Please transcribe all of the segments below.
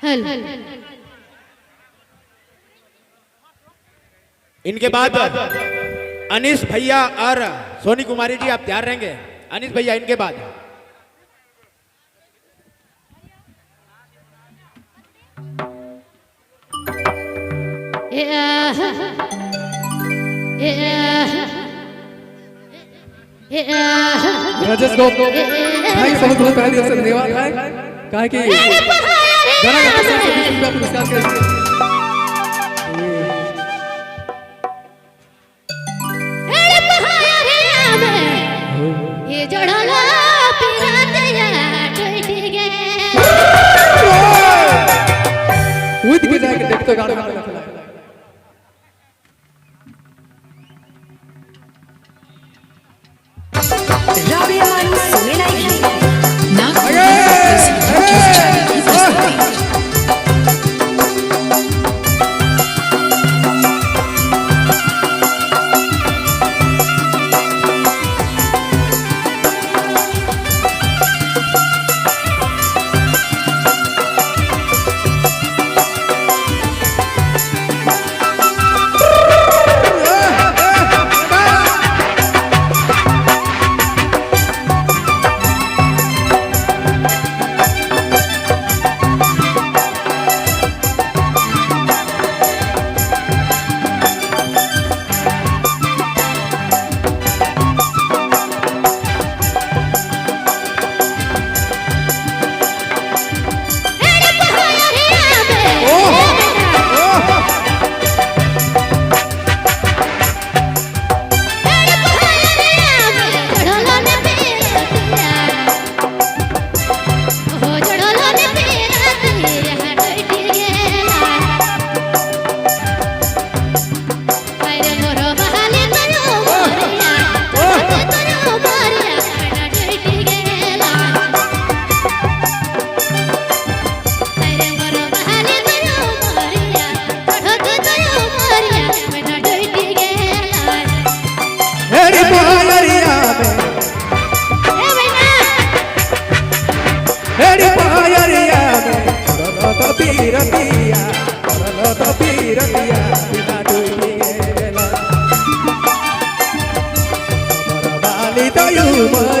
Hello. इनके बाद अनीश भैया और सोनी कुमारी जी आप तैयार रहेंगे। अनीश भैया इनके बाद राजेश को भाई बहुत बहुत पहले दिवस से धन्यवाद है काहे कि गाना का पुरस्कार के ये जड़ला पिरातिया टूट गए उठ के जाके देख तो गाना Maria,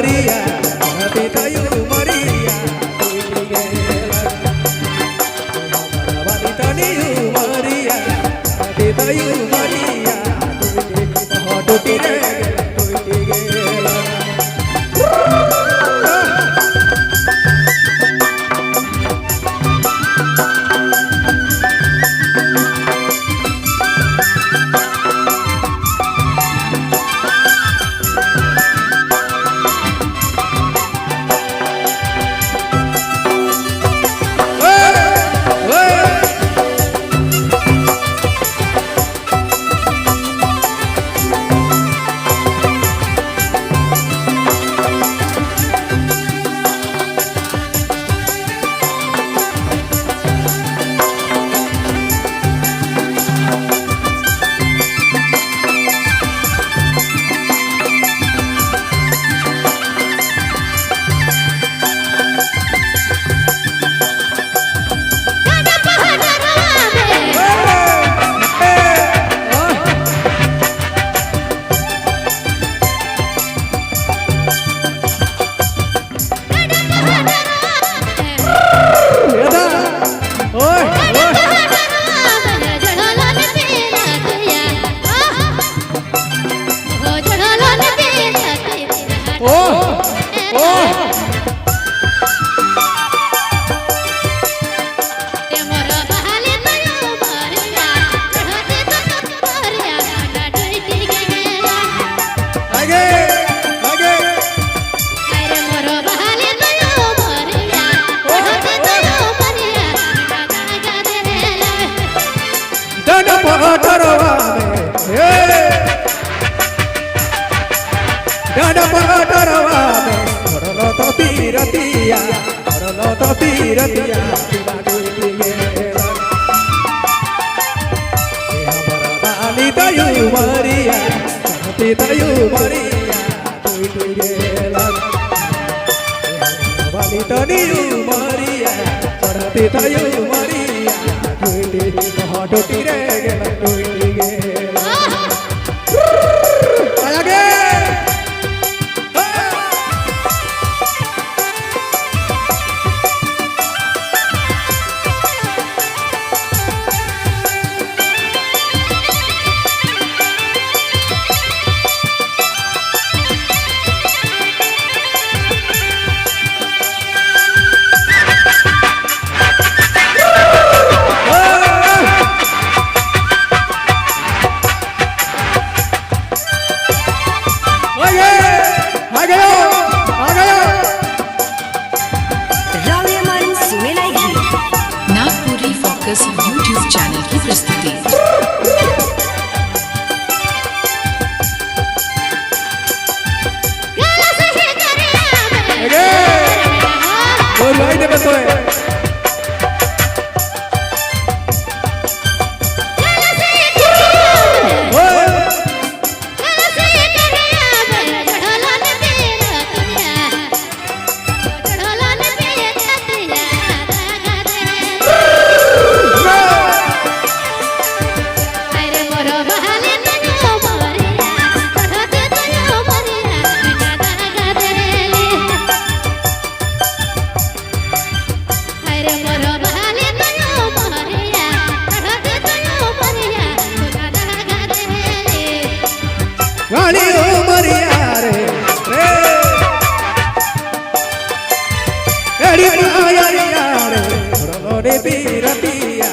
रे पीरतिया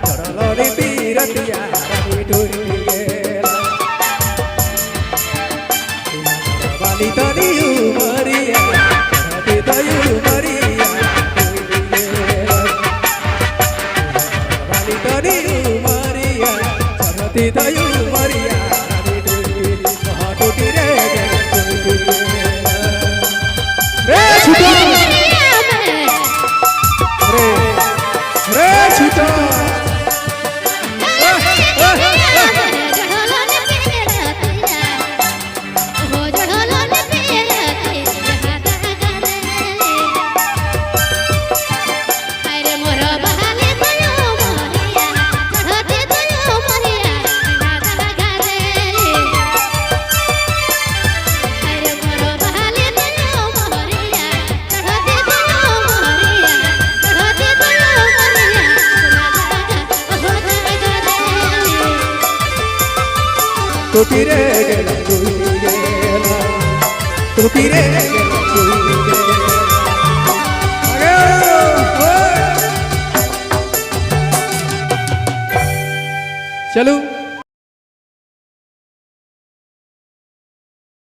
चढ़लो रे पीरतिया रानी डोली गेला वाली तनी उमरिया चढ़ते तयू मरिया डोली गेला वाली तनी उमरिया चढ़ते तयू मरिया रानी डोली कहाँ टूटी रे डोली गेला रे छुटा रे छुटा टूटी रे गेला डोली गेला टूटी रे गेला डोली गेला चलो